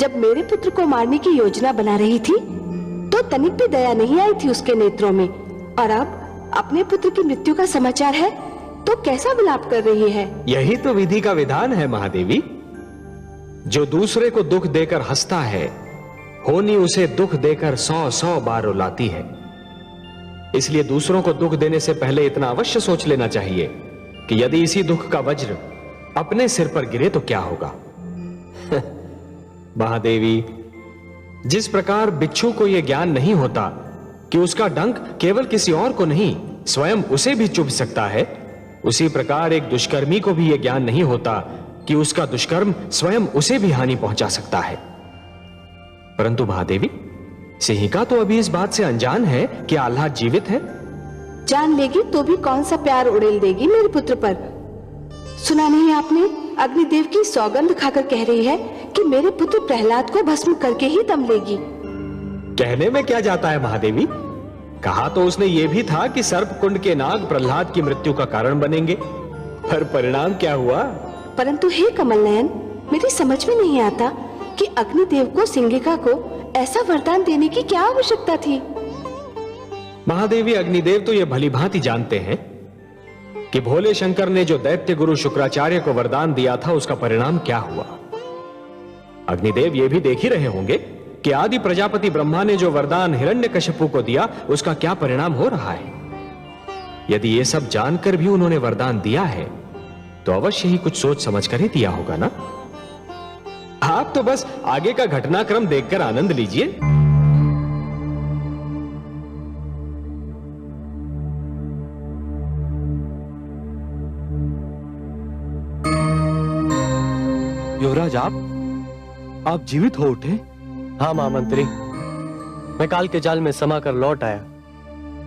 जब मेरे पुत्र को मारने की योजना बना रही थी तो तनिक भी दया नहीं आई थी उसके नेत्रों में, और अब अपने पुत्र की मृत्यु का समाचार है तो कैसा विलाप कर रही है। यही तो विधि का विधान है महादेवी। जो दूसरे को दुख देकर हंसता है, होनी उसे दुख देकर 100 बार रुलाती है। इसलिए दूसरों को दुख देने से पहले इतना अवश्य सोच लेना चाहिए कि यदि इसी दुख का वज्र अपने सिर पर गिरे तो क्या होगा। महादेवी, जिस प्रकार बिच्छू को यह ज्ञान नहीं होता कि उसका डंक केवल किसी और को नहीं स्वयं उसे भी चुभ सकता है, उसी प्रकार एक दुष्कर्मी को भी यह ज्ञान नहीं होता कि उसका दुष्कर्म स्वयं उसे भी हानि पहुंचा सकता है। परंतु महादेवी, सिंहिका तो अभी इस बात से अनजान है कि आह्लाद जीवित है। जान लेगी तो भी कौन सा प्यार उड़ेल देगी मेरे पुत्र पर। सुना नहीं आपने, अग्निदेव की सौगंध खाकर कह रही है कि मेरे पुत्र प्रहलाद को भस्म करके ही दम लेगी। कहने में क्या जाता है महादेवी, कहा तो उसने ये भी था कि सर्प कुंड के नाग प्रहलाद की मृत्यु का कारण बनेंगे, पर परिणाम क्या हुआ। परंतु हे कमल नयन, मेरी समझ में नहीं आता कि अग्निदेव को सिंहिका को ऐसा वरदान देने की क्या आवश्यकता थी। महादेवी, अग्निदेव तो ये भली भांति जानते हैं कि भोले शंकर ने जो दैत्य गुरु शुक्राचार्य को वरदान दिया था उसका परिणाम क्या हुआ। अग्निदेव ये भी देख ही रहे होंगे कि आदि प्रजापति ब्रह्मा ने जो वरदान हिरण्यकशिपु को दिया उसका क्या परिणाम हो रहा है। यदि ये सब जानकर भी उन्होंने वरदान दिया है तो अवश्य ही कुछ सोच समझ कर ही दिया होगा ना। आप तो बस आगे का घटनाक्रम देखकर आनंद लीजिए। युवराज, आप जीवित हो उठे? हाँ महामंत्री, मैं काल के जाल में समा कर लौट आया।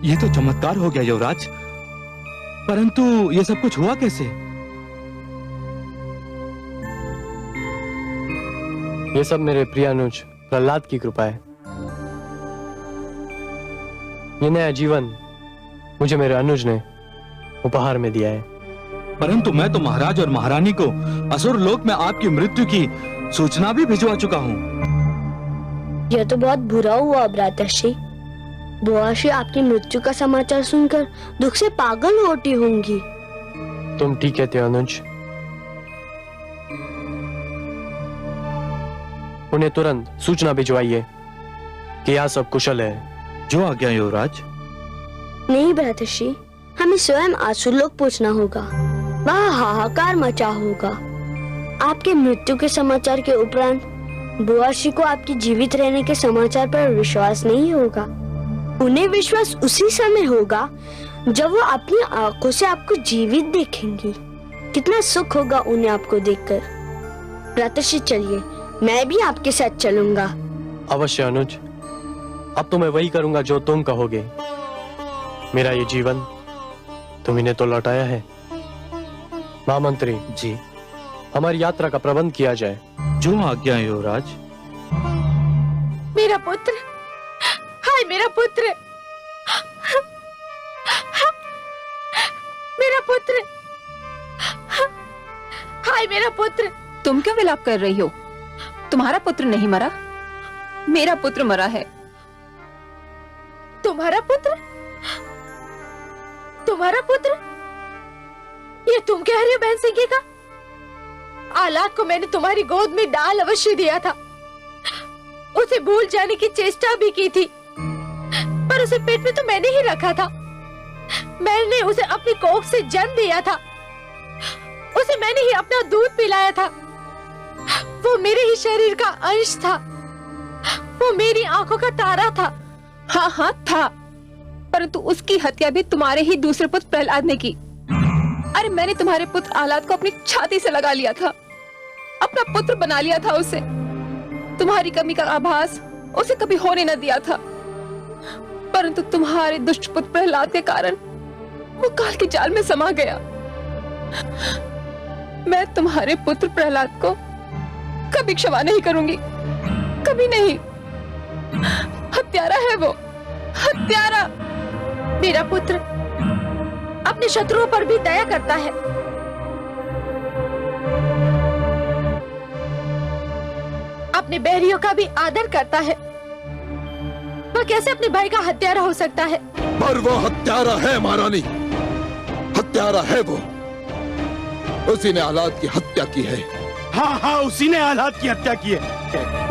ये तो चमत्कार हो गया युवराज, परंतु ये सब कुछ हुआ कैसे? ये सब मेरे प्रिय अनुज प्रहलाद की कृपा है। ये नया जीवन मुझे मेरे अनुज ने उपहार में दिया है। परंतु मैं तो महाराज और महारानी को असुर लोक में आपकी मृत्यु की सूचना भी भिजवा चुका हूँ। यह तो बहुत बुरा हुआ भ्राताश्री। बुआश्री आपकी मृत्यु का समाचार सुनकर दुख से पागल होती होंगी। तुम ठीक कहते हो अनुज। उन्हें तुरंत सूचना भिजवाइए कि यहाँ सब कुशल है। जो आज्ञा युवराज। नहीं भ्राताश्री, हमें स्वयं आसुरलोक पहुंचना होगा। वहाँ हाहाकार मचा होगा। आपके मृत्यु के समाचार के उपरांत बुआश्री को आपके जीवित रहने के समाचार पर विश्वास नहीं होगा। उन्हें विश्वास उसी समय होगा जब वो अपनी आंखों से आपको जीवित देखेंगी। कितना सुख होगा उन्हें आपको देखकर। भ्राताश्री चलिए, मैं भी आपके साथ चलूंगा। अवश्य अनुज, अब तो मैं वही करूंगा जो तुम कहोगे। मेरा ये जीवन तुम इन्हें तो लौटाया है। महामंत्री जी, हमारी यात्रा का प्रबंध किया जाए। जो आज्ञा युवराज। मेरा पुत्र, हाय मेरा पुत्र, मेरा पुत्र, हाय मेरा पुत्र। तुम क्यों विलाप कर रही हो? तुम्हारा पुत्र नहीं मरा, मेरा पुत्र मरा है। तुम्हारा पुत्र? तुम्हारा पुत्र? ये तुम कह रही हो बहन सिंहिका? आह्लाद को मैंने तुम्हारी गोद में डाल अवश्य दिया था। उसे भूल जाने की चेष्टा भी की थी, पर उसे पेट में तो मैंने ही रखा था। मैंने उसे अपनी कोख से जन्म दिया था। उसे मैंने ही अपना दूध पिलाया था। वो मेरे ही शरीर का अंश था। वो मेरी आंखों का तारा था। हाँ हाँ था, परंतु उसकी हत्या भी तुम्हारे ही दूसरे पुत्र प्रहलाद ने की। अरे मैंने तुम्हारे पुत्र आह्लाद को अपनी छाती से लगा लिया था, अपना पुत्र बना लिया था उसे। तुम्हारी कमी का आभास उसे कभी होने न दिया था, परंतु तुम्हारे दुष्ट पुत्र प्रहलाद के कारण वो काल के जाल में समा गया। मैं तुम्हारे पुत्र प्रहलाद को कभी क्षमा नहीं करूंगी, कभी नहीं। हत्यारा है वो, हत्यारा। मेरा पुत्र अपने शत्रुओं पर भी दया करता है। अपने बैरियों का भी आदर करता है, वह कैसे अपने भाई का हत्यारा हो सकता है? पर वो हत्यारा है महारानी, हत्यारा है वो। उसी ने आलाद की हत्या की है। हाँ हाँ, उसी ने आलाद की हत्या की है।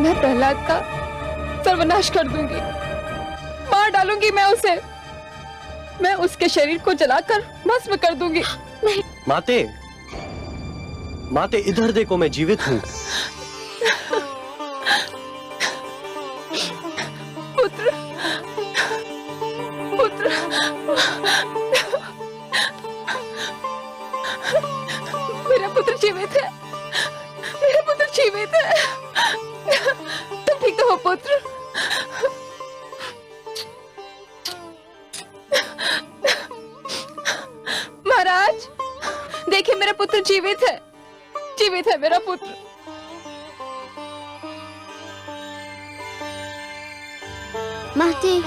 मैं प्रहलाद का सर्वनाश कर दूंगी, मार डालूंगी मैं उसे। मैं उसके शरीर को जलाकर भस्म कर दूंगी। नहीं माते, माते इधर देखो, मैं जीवित हूँ। पुत्र, पुत्र, मेरा पुत्र जीवित है, मेरा पुत्र जीवित है। तुम ठीक तो हो पुत्र? महाराज देखिए, मेरा पुत्र जीवित है, जीवित है मेरा पुत्र। माते,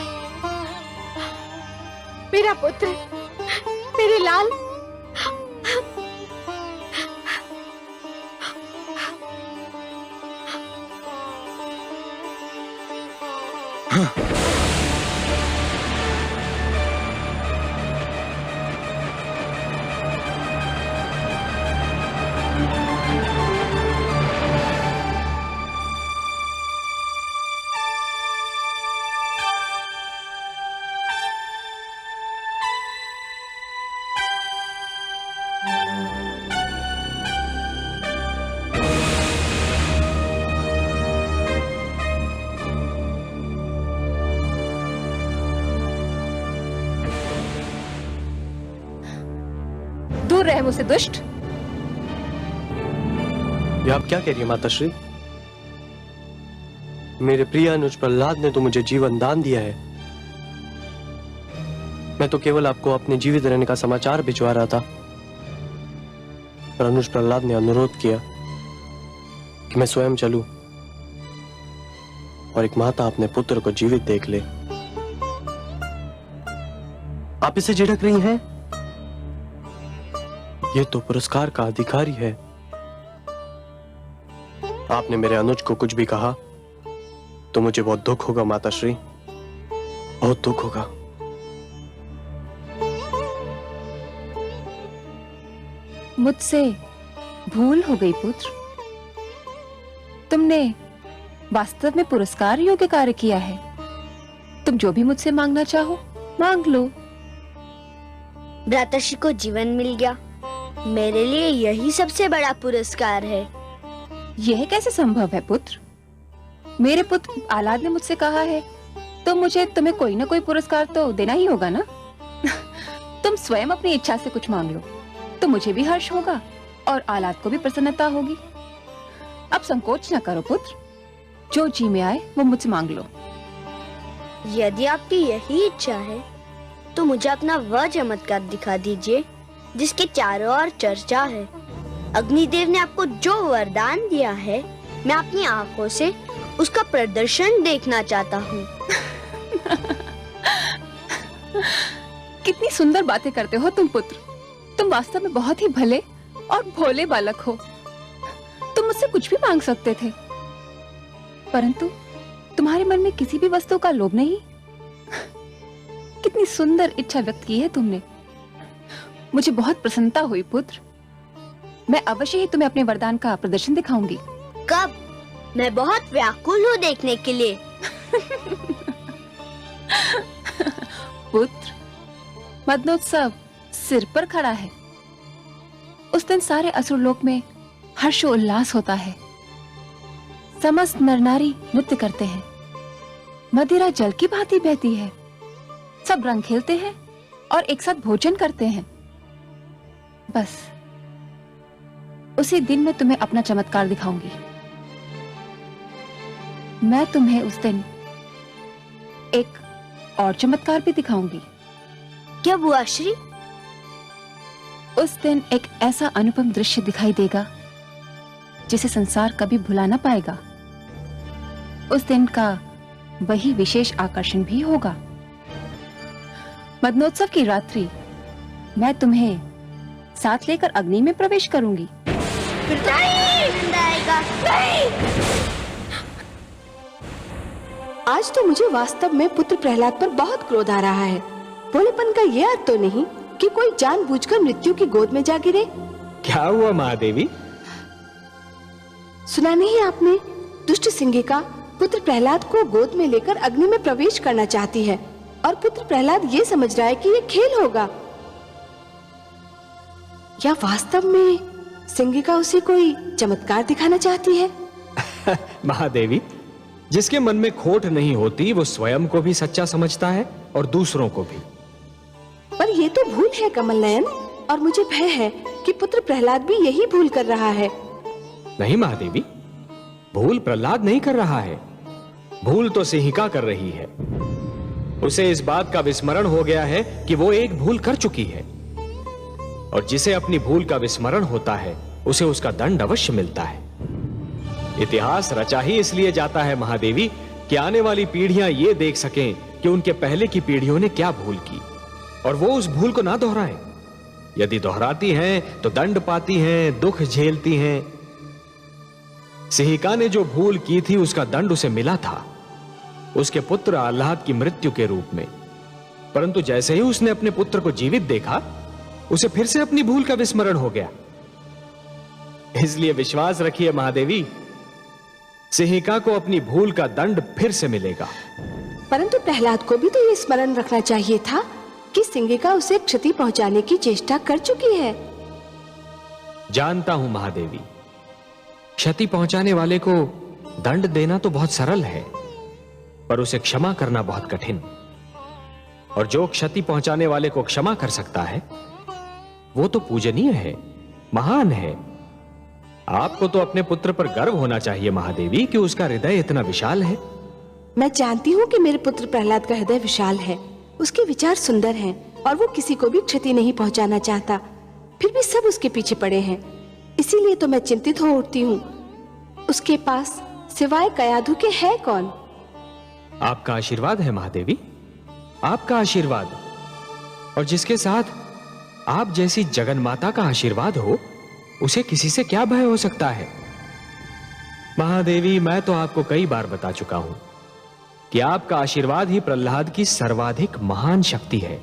मेरा पुत्र, मेरे लाल। दूर रहे मुझसे दुष्ट। ये आप क्या कह रही है माताश्री? मेरे प्रिय अनुज प्रहलाद ने तो मुझे जीवन दान दिया है। मैं तो केवल आपको अपने जीवित रहने का समाचार भिजवा रहा था, पर अनुज प्रहलाद ने अनुरोध किया कि मैं स्वयं चलूं और एक माता अपने पुत्र को जीवित देख ले। आप इसे झिड़क रही हैं? ये तो पुरस्कार का अधिकारी है। आपने मेरे अनुज को कुछ भी कहा तो मुझे बहुत दुख होगा माताश्री, बहुत दुख होगा। मुझसे भूल हो गई पुत्र। तुमने वास्तव में पुरस्कार योग्य कार्य किया है। तुम जो भी मुझसे मांगना चाहो मांग लो। भ्राताश्री को जीवन मिल गया, मेरे लिए यही सबसे बड़ा पुरस्कार है। यह कैसे संभव है पुत्र? मेरे पुत्र आलाद ने मुझसे कहा है तो मुझे तुम्हें कोई ना कोई पुरस्कार तो देना ही होगा ना। तुम स्वयं अपनी इच्छा से कुछ मांग लो तो मुझे भी हर्ष होगा और आलाद को भी प्रसन्नता होगी। अब संकोच न करो पुत्र, जो जी में आए वो मुझसे मांग लो। यदि आपकी यही इच्छा है तो मुझे अपना वह चमत्कार दिखा दीजिए जिसके चारों ओर चर्चा है। अग्निदेव ने आपको जो वरदान दिया है, मैं अपनी आंखों से उसका प्रदर्शन देखना चाहता हूँ। कितनी सुंदर बातें करते हो तुम पुत्र। तुम वास्तव में बहुत ही भले और भोले बालक हो। तुम मुझसे कुछ भी मांग सकते थे, परंतु तुम्हारे मन में किसी भी वस्तु का लोभ नहीं। कितनी सुंदर इच्छा व्यक्त की है तुमने। मुझे बहुत प्रसन्नता हुई पुत्र। मैं अवश्य ही तुम्हें अपने वरदान का प्रदर्शन दिखाऊंगी। कब? मैं बहुत व्याकुल हूँ देखने के लिए। पुत्र, मदनोत्सव सिर पर खड़ा है। उस दिन सारे असुरलोक में हर्षोल्लास होता है। समस्त नर नारी नृत्य करते हैं, मदिरा जल की भांति बहती है, सब रंग खेलते हैं और एक साथ भोजन करते हैं। बस उसी दिन मैं तुम्हें अपना चमत्कार दिखाऊंगी। मैं तुम्हें उस दिन एक और चमत्कार भी दिखाऊंगी। क्या बुआ श्री? उस दिन एक ऐसा अनुपम दृश्य दिखाई देगा जिसे संसार कभी भुला ना पाएगा। उस दिन का वही विशेष आकर्षण भी होगा। मदनोत्सव की रात्रि मैं तुम्हें साथ लेकर अग्नि में प्रवेश करूंगी। नहीं! नहीं! आज तो मुझे वास्तव में पुत्र प्रहलाद पर बहुत क्रोध आ रहा है। भोलेपन का ये अर्थ तो नहीं कि कोई जानबूझकर मृत्यु की गोद में जा गिरे। क्या हुआ महादेवी? सुना नहीं आपने? दुष्ट सिंहिका पुत्र प्रहलाद को गोद में लेकर अग्नि में प्रवेश करना चाहती है और पुत्र प्रहलाद ये समझ रहा है कि ये खेल होगा। या वास्तव में सिंहिका उसे कोई चमत्कार दिखाना चाहती है? महादेवी, जिसके मन में खोट नहीं होती वो स्वयं को भी सच्चा समझता है और दूसरों को भी। पर ये तो भूल है कमल नयन, और मुझे भय है कि पुत्र प्रहलाद भी यही भूल कर रहा है। नहीं महादेवी, भूल प्रहलाद नहीं कर रहा है, भूल तो सिंहिका कर रही है। उसे इस बात का विस्मरण हो गया है कि वो एक भूल कर चुकी है, और जिसे अपनी भूल का विस्मरण होता है उसे उसका दंड अवश्य मिलता है। इतिहास रचा ही इसलिए जाता है महादेवी कि आने वाली पीढ़ियां ये देख सकें कि उनके पहले की पीढ़ियों ने क्या भूल की और वो उस भूल को ना दोहराएं। यदि दोहराती हैं तो दंड पाती हैं, दुख झेलती हैं। सिंहिका ने जो भूल की थी उसका दंड उसे मिला था, उसके पुत्र आह्लाद की मृत्यु के रूप में। परंतु जैसे ही उसने अपने पुत्र को जीवित देखा, उसे फिर से अपनी भूल का विस्मरण हो गया। इसलिए विश्वास रखिए महादेवी, सिंहिका को अपनी भूल का दंड फिर से मिलेगा। परंतु प्रहलाद को भी तो ये स्मरण रखना चाहिए था कि सिंहिका उसे क्षति पहुंचाने की चेष्टा कर चुकी है। जानता हूं महादेवी, क्षति पहुंचाने वाले को दंड देना तो बहुत सरल है, पर उसे क्षमा करना बहुत कठिन। और जो क्षति पहुंचाने वाले को क्षमा कर सकता है वो तो पूजनीय है, महान है। आपको तो अपने पुत्र पर गर्व होना चाहिए महादेवी कि उसका हृदय इतना विशाल है। मैं जानती हूँ कि मेरे पुत्र प्रहलाद का हृदय विशाल है, उसके विचार सुंदर हैं और वो किसी को भी क्षति नहीं पहुंचाना चाहता। फिर भी सब उसके पीछे पड़े हैं, इसीलिए तो मैं चिंतित हो उठती हूँ। उसके पास सिवाय कयाधु के है कौन? आपका आशीर्वाद है महादेवी, आपका आशीर्वाद। और जिसके साथ आप जैसी जगन्माता का आशीर्वाद हो, उसे किसी से क्या भय हो सकता है? महादेवी, मैं तो आपको कई बार बता चुका हूं कि आपका आशीर्वाद ही प्रहलाद की सर्वाधिक महान शक्ति है।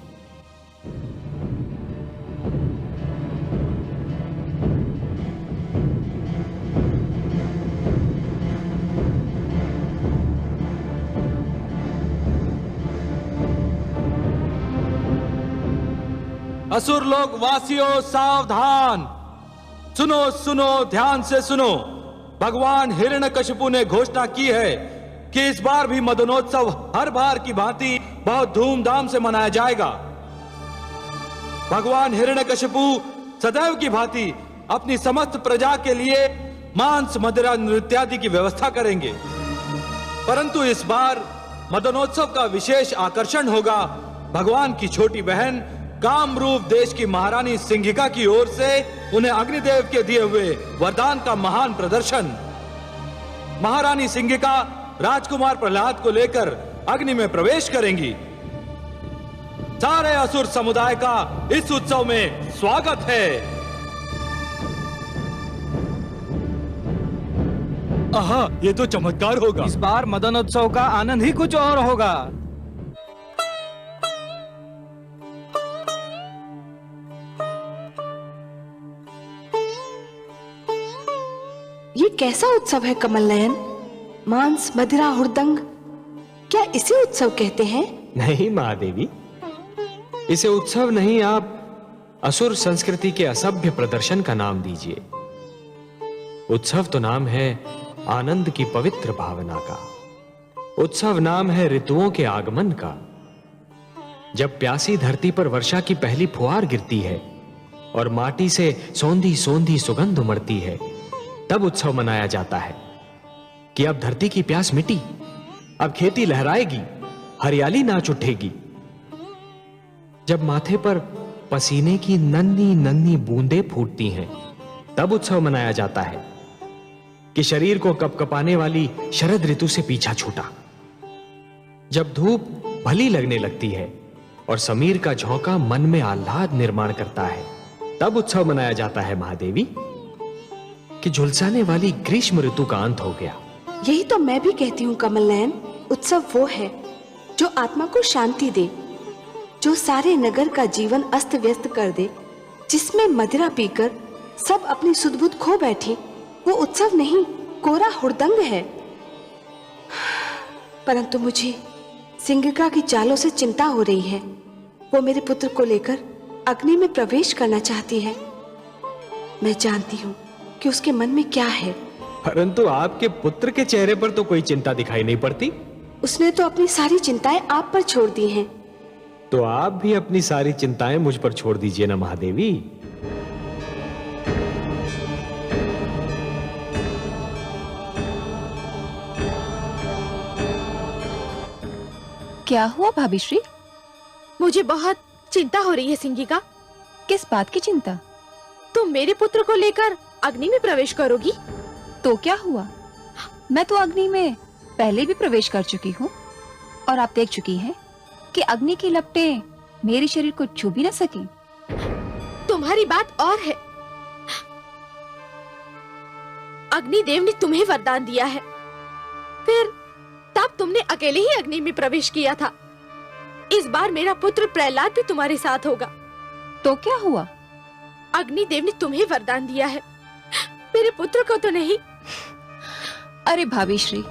असुर लोक वासियों सावधान, सुनो सुनो, ध्यान से सुनो। भगवान हिरण्यकशिपु ने घोषणा की है कि इस बार भी मदनोत्सव हर बार की भांति बहुत धूमधाम से मनाया जाएगा। भगवान हिरण्यकशिपु सदैव की भांति अपनी समस्त प्रजा के लिए मांस, मदिरा, नृत्यादि की व्यवस्था करेंगे। परंतु इस बार मदनोत्सव का विशेष आकर्षण होगा भगवान की छोटी बहन कामरूप देश की महारानी सिंहिका की ओर से उन्हें अग्निदेव के दिए हुए वरदान का महान प्रदर्शन। महारानी सिंहिका राजकुमार प्रहलाद को लेकर अग्नि में प्रवेश करेंगी। सारे असुर समुदाय का इस उत्सव में स्वागत है। आहा, ये तो चमत्कार होगा। इस बार मदनोत्सव का आनंद ही कुछ और होगा। ये कैसा उत्सव है कमल नयन? मांस, मदिरा, हुड़दंग, क्या इसे उत्सव कहते हैं? नहीं महादेवी, इसे उत्सव नहीं, आप असुर संस्कृति के असभ्य प्रदर्शन का नाम दीजिए। उत्सव तो नाम है आनंद की पवित्र भावना का। उत्सव नाम है ऋतुओं के आगमन का। जब प्यासी धरती पर वर्षा की पहली फुहार गिरती है और माटी से सौंधी सौंधी सुगंध उमड़ती है, तब उत्सव मनाया जाता है कि अब धरती की प्यास मिटी, अब खेती लहराएगी, हरियाली नाच उठेगी। जब माथे पर पसीने की नन्ही नन्ही बूंदें फूटती हैं, तब उत्सव मनाया जाता है कि शरीर को कपकपाने वाली शरद ऋतु से पीछा छूटा। जब धूप भली लगने लगती है और समीर का झोंका मन में आह्लाद निर्माण करता है, तब उत्सव मनाया जाता है महादेवी कि झुलसाने वाली ग्रीष्म ऋतु का अंत हो गया। यही तो मैं भी कहती हूँ कमल नयन उत्सव वो है जो आत्मा को शांति दे, जो सारे नगर का जीवन अस्त व्यस्त कर दे, जिसमें मदिरा पीकर सब अपनी सुध-बुध खो बैठे, वो उत्सव नहीं, कोरा हुड़दंग है। परंतु मुझे सिंगिका की चालों से चिंता हो रही है। वो मेरे पुत्र को लेकर अग्नि में प्रवेश करना चाहती है। मैं जानती हूँ कि उसके मन में क्या है। परंतु आपके पुत्र के चेहरे पर तो कोई चिंता दिखाई नहीं पड़ती। उसने तो अपनी सारी चिंताएं आप पर छोड़ दी हैं। तो आप भी अपनी सारी चिंताएं मुझ पर छोड़ दीजिए ना महादेवी। क्या हुआ भाभी श्री? मुझे बहुत चिंता हो रही है सिंगिका। किस बात की चिंता? तुम मेरे पुत्र को लेकर अग्नि में प्रवेश करोगी? तो क्या हुआ? मैं तो अग्नि में पहले भी प्रवेश कर चुकी हूँ और आप देख चुकी हैं कि अग्नि की लपटें मेरे शरीर को छू भी न सकी। तुम्हारी बात और है। अग्निदेव ने तुम्हें वरदान दिया है, फिर तब तुमने अकेले ही अग्नि में प्रवेश किया था। इस बार मेरा पुत्र प्रहलाद भी तुम्हारे साथ होगा। तो क्या हुआ? अग्निदेव ने तुम्हें वरदान दिया है, मेरे पुत्र को तो नहीं। अरे भाभी श्री,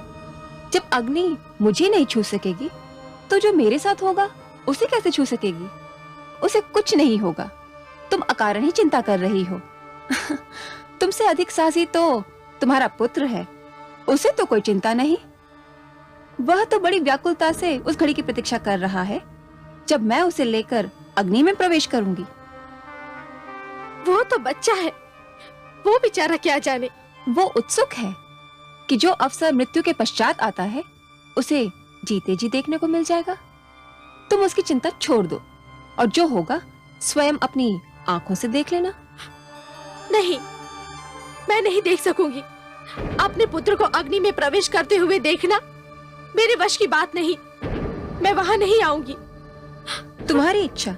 जब अग्नि मुझे नहीं छू सकेगी तो जो मेरे साथ होगा उसे कैसे छू सकेगी? उसे कुछ नहीं होगा। तुम अकारण ही चिंता कर रही हो। तुमसे अधिक साहसी तो तुम्हारा पुत्र है, उसे तो कोई चिंता नहीं। वह तो बड़ी व्याकुलता से उस घड़ी की प्रतीक्षा कर रहा है जब मैं उसे लेकर अग्नि में प्रवेश करूंगी। वो तो बच्चा है, वो बेचारा क्या जाने। वो उत्सुक है कि जो अवसर मृत्यु के पश्चात आता है उसे जीते जी देखने को मिल जाएगा। तुम उसकी चिंता छोड़ दो और जो होगा स्वयं अपनी आंखों से देख लेना। नहीं, मैं नहीं देख सकूंगी। अपने पुत्र को अग्नि में प्रवेश करते हुए देखना मेरे वश की बात नहीं। मैं वहां नहीं आऊंगी। तुम्हारी इच्छा।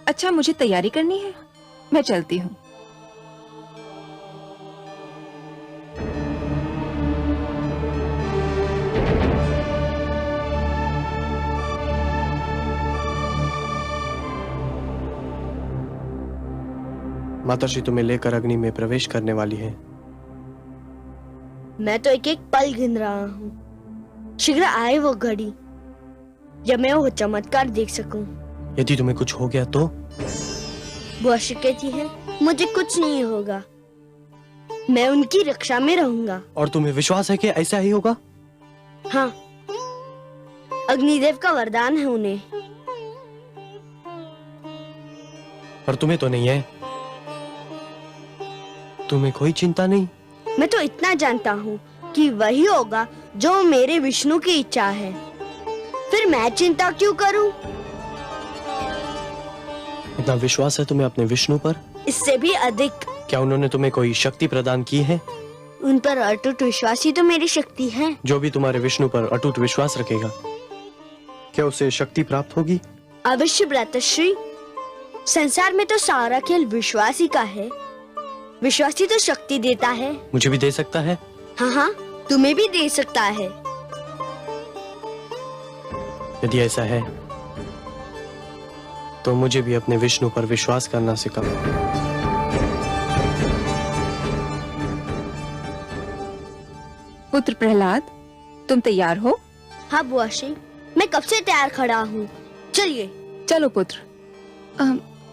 अच्छा, मुझे तैयारी करनी है, मैं चलती हूँ। माताश्री तुम्हें लेकर अग्नि में प्रवेश करने वाली है। मैं तो एक एक पल गिन रहा हूँ। शीघ्र आए वो घड़ी जब मैं वो चमत्कार देख सकूं। यदि तुम्हें कुछ हो गया तो? बुआ श्री कहती है मुझे कुछ नहीं होगा, मैं उनकी रक्षा में रहूंगा। और तुम्हें विश्वास है कि ऐसा ही होगा? हाँ, अग्निदेव का वरदान है उन्हें। पर तुम्हें तो नहीं है। तुम्हें कोई चिंता नहीं? मैं तो इतना जानता हूँ कि वही होगा जो मेरे विष्णु की इच्छा है, फिर मैं चिंता क्यों करूं? इतना विश्वास है तुम्हें अपने विष्णु पर? इससे भी अधिक। क्या उन्होंने तुम्हें कोई शक्ति प्रदान की है? उन पर अटूट विश्वास ही तो मेरी शक्ति है। जो भी तुम्हारे विष्णु पर अटूट विश्वास रखेगा, क्या उसे शक्ति प्राप्त होगी? अवश्य भ्रातश्री, संसार में तो सारा खेल विश्वास ही का है। विश्वास ही तो शक्ति देता है। मुझे भी दे सकता है? हाँ हाँ, तुम्हें भी दे सकता है। यदि ऐसा है तो मुझे भी अपने विष्णु पर विश्वास करना सिखाओ। पुत्र प्रहलाद, तुम तैयार हो? हाँ बुआ श्री, मैं कब से तैयार खड़ा हूँ। चलिए। चलो पुत्र।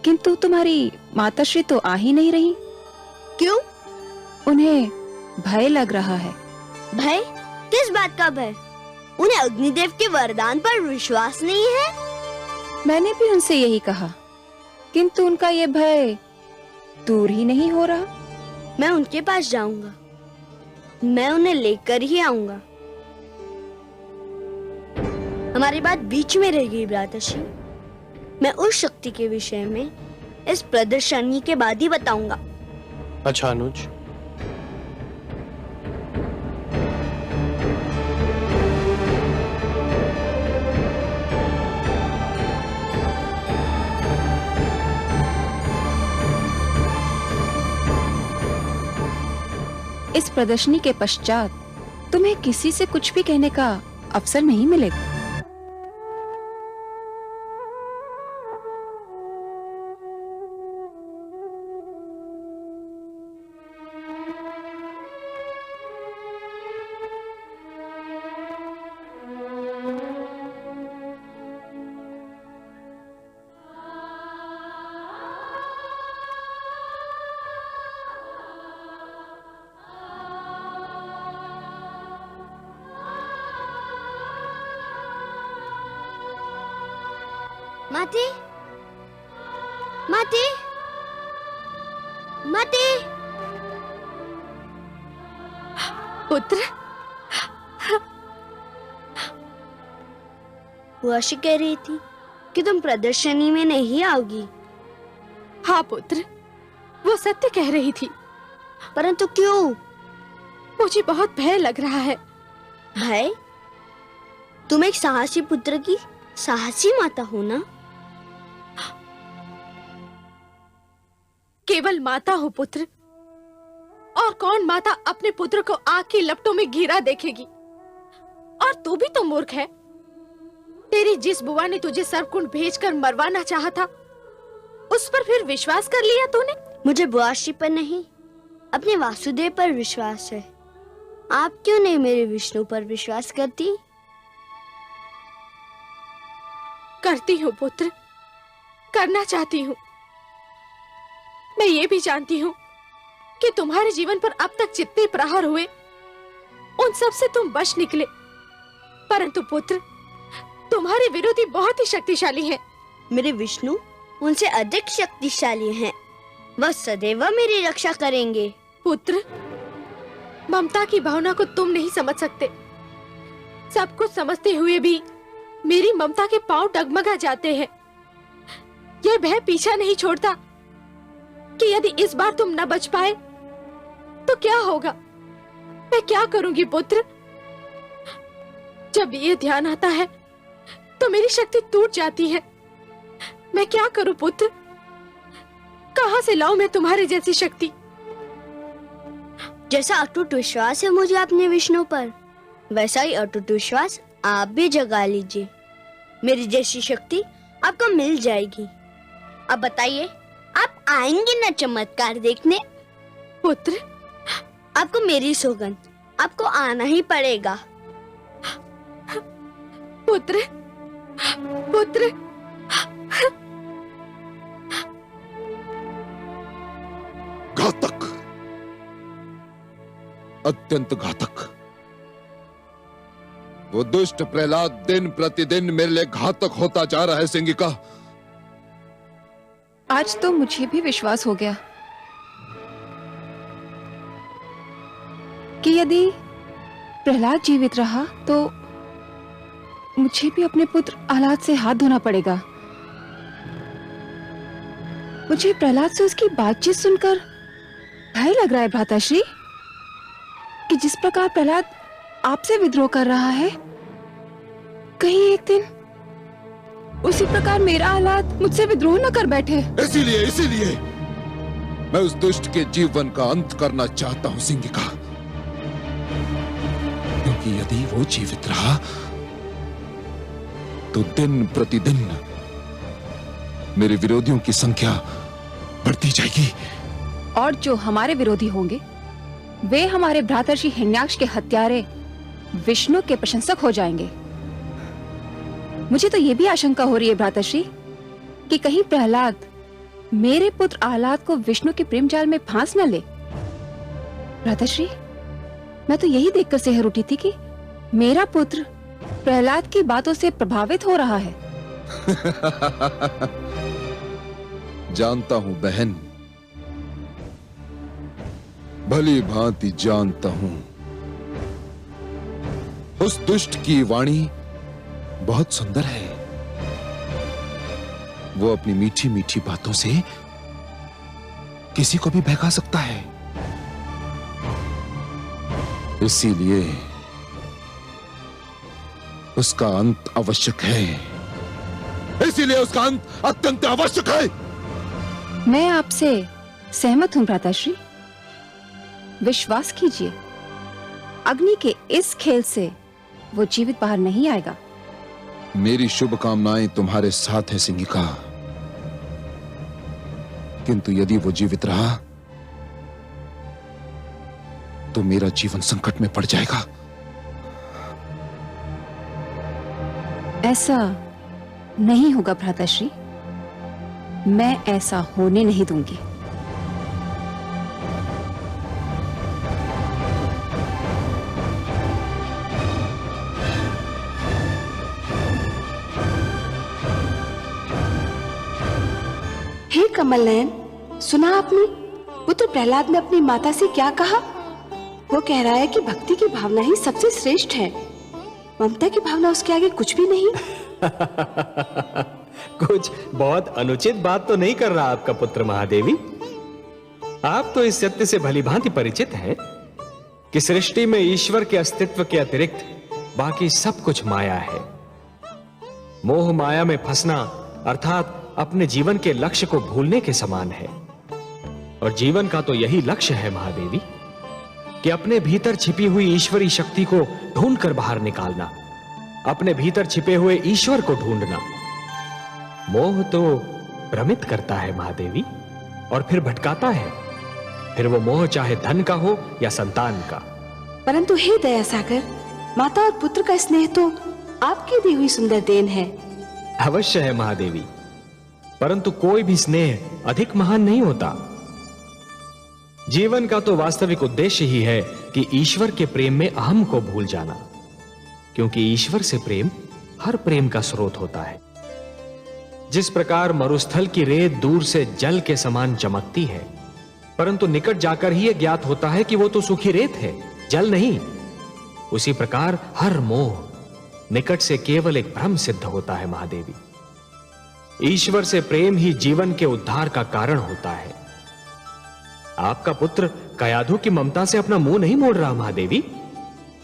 किंतु तुम्हारी माताश्री तो आ ही नहीं रही। क्यों? उन्हें भय लग रहा है। भय? किस बात का भय? उन्हें अग्निदेव के वरदान पर विश्वास नहीं है? मैंने भी उनसे यही कहा, किंतु उनका ये भय दूर ही नहीं हो रहा। मैं उनके पास जाऊंगा, मैं उन्हें लेकर ही आऊंगा। हमारी बात बीच में रहेगी भ्राताश्री। मैं उस शक्ति के विषय में इस प्रदर्शनी के बाद ही बताऊंगा। अच्छा अनुज, इस प्रदर्शनी के पश्चात तुम्हें किसी से कुछ भी कहने का अवसर नहीं मिलेगा। माते, माते, माते। पुत्र, बुआशी कह रही थी कि तुम प्रदर्शनी में नहीं आओगी। हाँ पुत्र, वो सत्य कह रही थी। परंतु क्यों? मुझे बहुत भय लग रहा है। भय? तुम एक साहसी पुत्र की साहसी माता हो ना? केवल माता हो पुत्र, और कौन माता अपने पुत्र को आग की लपटों में घिरा देखेगी? और तू भी तो मूर्ख है। तेरी जिस बुआ ने तुझे सर्पकुंड भेजकर मरवाना चाहा था, उस पर फिर विश्वास कर लिया तूने? मुझे बुआशी पर नहीं, अपने वासुदेव पर विश्वास है। आप क्यों नहीं मेरे विष्णु पर विश्वास करती? करती हूँ पुत्र, करना चाहती हूँ। मैं ये भी जानती हूँ कि तुम्हारे जीवन पर अब तक जितने प्रहार हुए, उन सब से तुम बच निकले। परंतु पुत्र, तुम्हारे विरोधी बहुत ही शक्तिशाली हैं। मेरे विष्णु उनसे अधिक शक्तिशाली हैं। वह सदैव मेरी रक्षा करेंगे। पुत्र, ममता की भावना को तुम नहीं समझ सकते। सब कुछ समझते हुए भी मेरी ममता के पांव डगमगा जाते हैं। यह भय पीछा नहीं छोड़ता कि यदि इस बार तुम न बच पाए तो क्या होगा। मैं क्या करूंगी पुत्र? जब ये ध्यान आता है तो मेरी शक्ति टूट जाती है। मैं क्या करूं पुत्र? कहां से लाऊं मैं तुम्हारी जैसी शक्ति? जैसा अटूट विश्वास है मुझे अपने विष्णु पर, वैसा ही अटूट विश्वास आप भी जगा लीजिए। मेरी जैसी शक्ति आपको मिल जाएगी। अब बताइए, आप आएंगे ना चमत्कार देखने? पुत्र, आपको मेरी सौगंध, आपको आना ही पड़ेगा। पुत्र, पुत्र। घातक, अत्यंत घातक। वो दुष्ट प्रहलाद दिन प्रतिदिन मेरे लिए घातक होता जा रहा है सिंगिका। आज तो मुझे भी विश्वास हो गया कि यदि प्रहलाद जीवित रहा तो मुझे भी अपने पुत्र आह्लाद से हाथ धोना पड़ेगा। मुझे प्रहलाद से उसकी बातचीत सुनकर भय लग रहा है भ्राताश्री, कि जिस प्रकार प्रहलाद आपसे विद्रोह कर रहा है, कहीं एक दिन उसी प्रकार मेरा आह्लाद मुझसे विद्रोह न कर बैठे। इसीलिए मैं उस दुष्ट के जीवन का अंत करना चाहता हूं सिंगिका, क्योंकि यदि वो जीवित रहा तो दिन प्रतिदिन मेरे विरोधियों की संख्या बढ़ती जाएगी। और जो हमारे विरोधी होंगे वे हमारे भ्रातर्षि हिरण्याक्ष के हत्यारे विष्णु के प्रशंसक हो जाएंगे। मुझे तो ये भी आशंका हो रही है भ्रातर्षि कि कहीं प्रहलाद मेरे पुत्र आह्लाद को विष्णु के प्रेम जाल में फांस न ले। भ्रातर्षि, मैं तो यही देखकर सेहर उठी थी कि मेरा पुत्र प्रहलाद की बातों से प्रभावित हो रहा है। जानता हूं बहन, भली भांति जानता हूं। उस दुष्ट की वाणी बहुत सुंदर है। वो अपनी मीठी मीठी बातों से किसी को भी बहका सकता है। इसीलिए उसका अंत आवश्यक है। इसीलिए उसका अंत अत्यंत आवश्यक है। मैं आपसे सहमत हूं भ्राताश्री। विश्वास कीजिए, अग्नि के इस खेल से वो जीवित बाहर नहीं आएगा। मेरी शुभकामनाएं तुम्हारे साथ है सिंगिका, किंतु यदि वो जीवित रहा तो मेरा जीवन संकट में पड़ जाएगा। ऐसा नहीं होगा भ्राताश्री, मैं ऐसा होने नहीं दूंगी। हे कमल नयन, सुना आपने पुत्र प्रहलाद ने अपनी माता से क्या कहा? वो कह रहा है कि भक्ति की भावना ही सबसे श्रेष्ठ है, ममता की भावना उसके आगे कुछ भी नहीं। कुछ बहुत अनुचित बात तो नहीं कर रहा आपका पुत्र महादेवी। आप तो इस सत्य से भलीभांति परिचित हैं कि सृष्टि में ईश्वर के अस्तित्व के अतिरिक्त बाकी सब कुछ माया है। मोह माया में फंसना अर्थात अपने जीवन के लक्ष्य को भूलने के समान है। और जीवन का तो यही लक्ष्य है महादेवी कि अपने भीतर छिपी हुई ईश्वरी शक्ति को ढूंढकर बाहर निकालना, अपने भीतर छिपे हुए ईश्वर को ढूंढना। मोह तो भ्रमित करता है महादेवी और फिर भटकाता है, फिर वो मोह चाहे धन का हो या संतान का। परंतु हे दया सागर, माता और पुत्र का स्नेह तो आपकी दी हुई सुंदर देन है। अवश्य है महादेवी, परंतु कोई भी स्नेह अधिक महान नहीं होता। जीवन का तो वास्तविक उद्देश्य ही है कि ईश्वर के प्रेम में अहम को भूल जाना, क्योंकि ईश्वर से प्रेम हर प्रेम का स्रोत होता है। जिस प्रकार मरुस्थल की रेत दूर से जल के समान चमकती है, परंतु निकट जाकर ही यह ज्ञात होता है कि वो तो सूखी रेत है, जल नहीं, उसी प्रकार हर मोह निकट से केवल एक भ्रम सिद्ध होता है महादेवी। ईश्वर से प्रेम ही जीवन के उद्धार का कारण होता है। आपका पुत्र कयाधु की ममता से अपना मुंह नहीं मोड़ रहा महादेवी,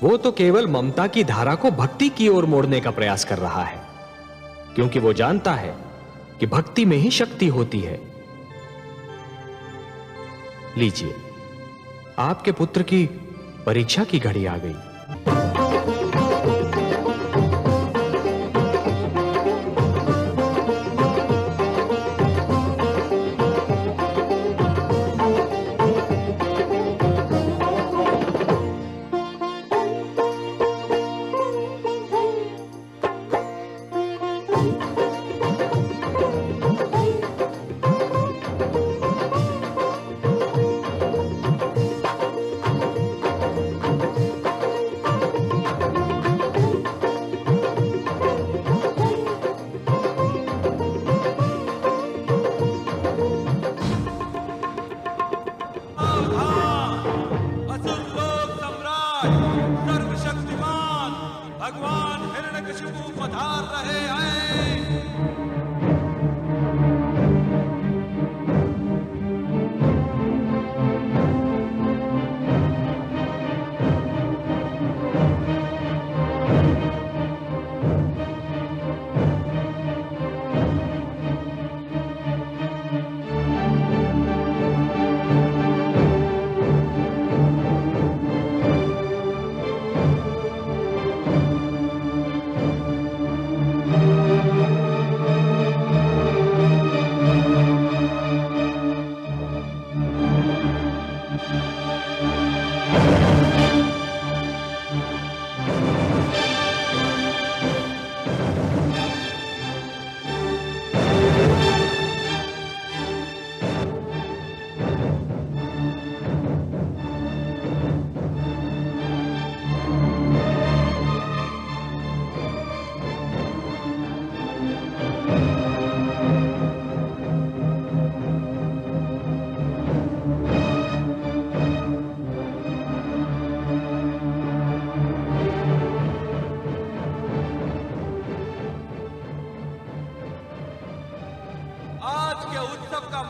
वो तो केवल ममता की धारा को भक्ति की ओर मोड़ने का प्रयास कर रहा है, क्योंकि वो जानता है कि भक्ति में ही शक्ति होती है। लीजिए, आपके पुत्र की परीक्षा की घड़ी आ गई।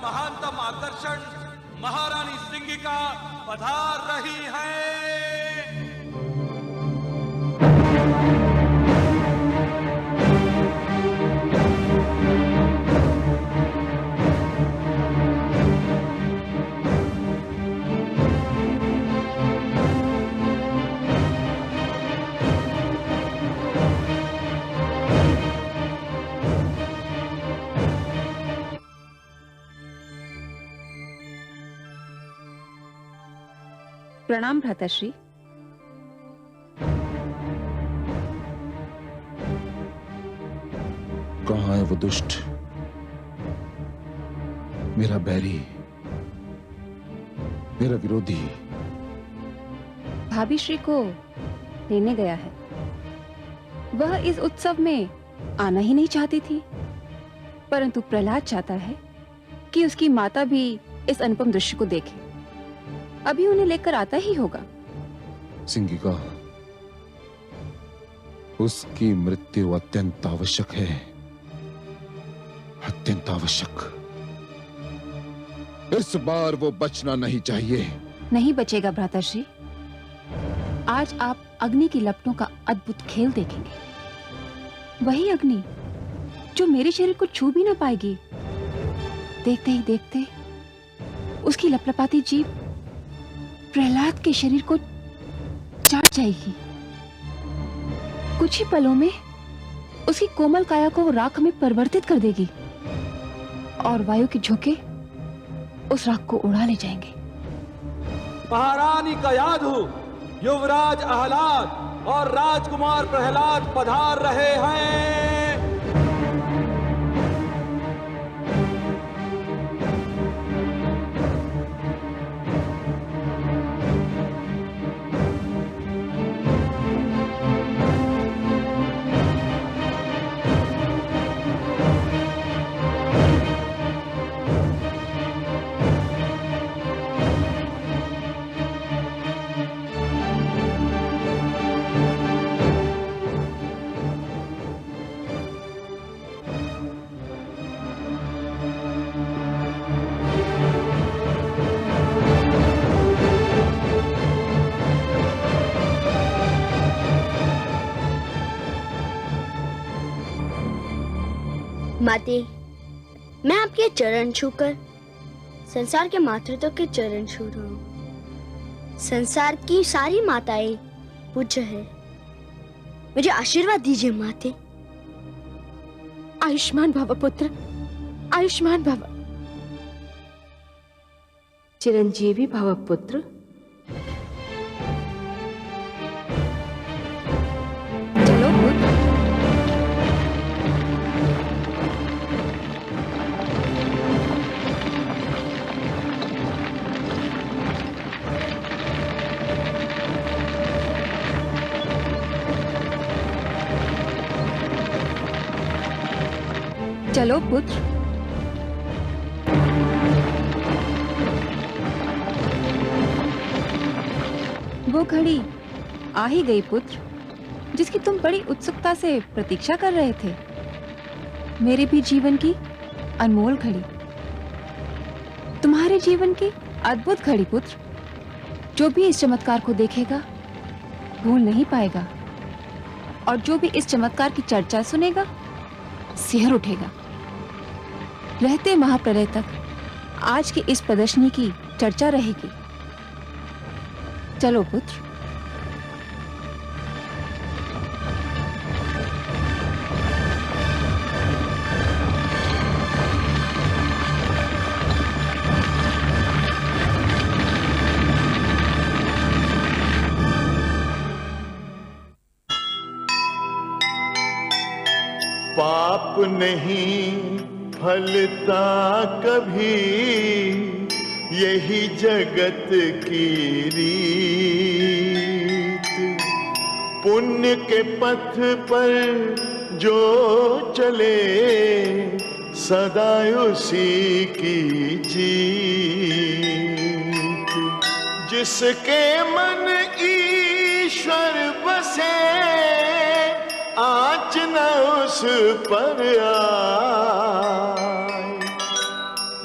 महानतम आकर्षण महारानी सिंगिका पधार रही है। प्रणाम भ्राताश्री। कहाँ है वो दुष्ट, मेरा बैरी, मेरा विरोधी? भाभी श्री को लेने गया है। वह इस उत्सव में आना ही नहीं चाहती थी, परंतु प्रहलाद चाहता है कि उसकी माता भी इस अनुपम दृश्य को देखे। अभी उन्हें लेकर आता ही होगा। सिंगिका, उसकी मृत्यु अत्यंत आवश्यक है, अत्यंत आवश्यक। इस बार वो बचना नहीं चाहिए। नहीं बचेगा भ्राताश्री। आज आप अग्नि की लपटों का अद्भुत खेल देखेंगे। वही अग्नि जो मेरे शरीर को छू भी ना पाएगी। देखते ही देखते उसकी लपलपाती जीभ प्रहलाद के शरीर को चाट जाएगी। कुछ ही पलों में उसकी कोमल काया को राख में परिवर्तित कर देगी और वायु के झोंके उस राख को उड़ा ले जाएंगे। महारानी का यादू, युवराज आह्लाद और राजकुमार प्रहलाद पधार रहे हैं। माते, मैं आपके चरण छूकर संसार के मातृत्व के चरण छू रहा हूँ। संसार की सारी माताएं पूज्य है। मुझे आशीर्वाद दीजिए माते। आयुष्मान भव पुत्र, आयुष्मान भव। चिरंजीवी भव पुत्र। चलो पुत्र। चलो पुत्र। वो घड़ी आ ही गई पुत्र, जिसकी तुम बड़ी उत्सुकता से प्रतीक्षा कर रहे थे। मेरे भी जीवन की अनमोल घड़ी, तुम्हारे जीवन की अद्भुत घड़ी पुत्र। जो भी इस चमत्कार को देखेगा भूल नहीं पाएगा, और जो भी इस चमत्कार की चर्चा सुनेगा सिहर उठेगा। रहते महाप्रलय तक आज की इस प्रदर्शनी की चर्चा रहेगी। चलो पुत्र। पाप नहीं फलता कभी, यही जगत की रीत। पुण्य के पथ पर जो चले, सदा उसी की जीत। जिसके मन ईश्वर बसे, आँच न उस पर आए।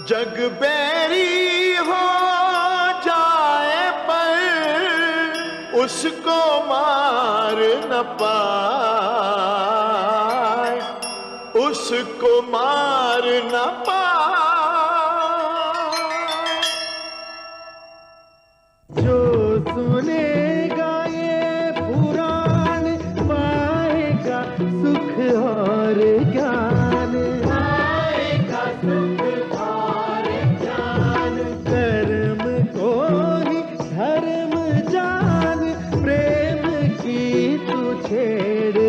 जग बैरी हो जाए पर उसको मार न पाए, उसको मार न पाए। जो सुनेगा ये पुराण, पाएगा सुख और ज्ञान, पाएगा सुख और ज्ञान। कर्म को ही धर्म छेड़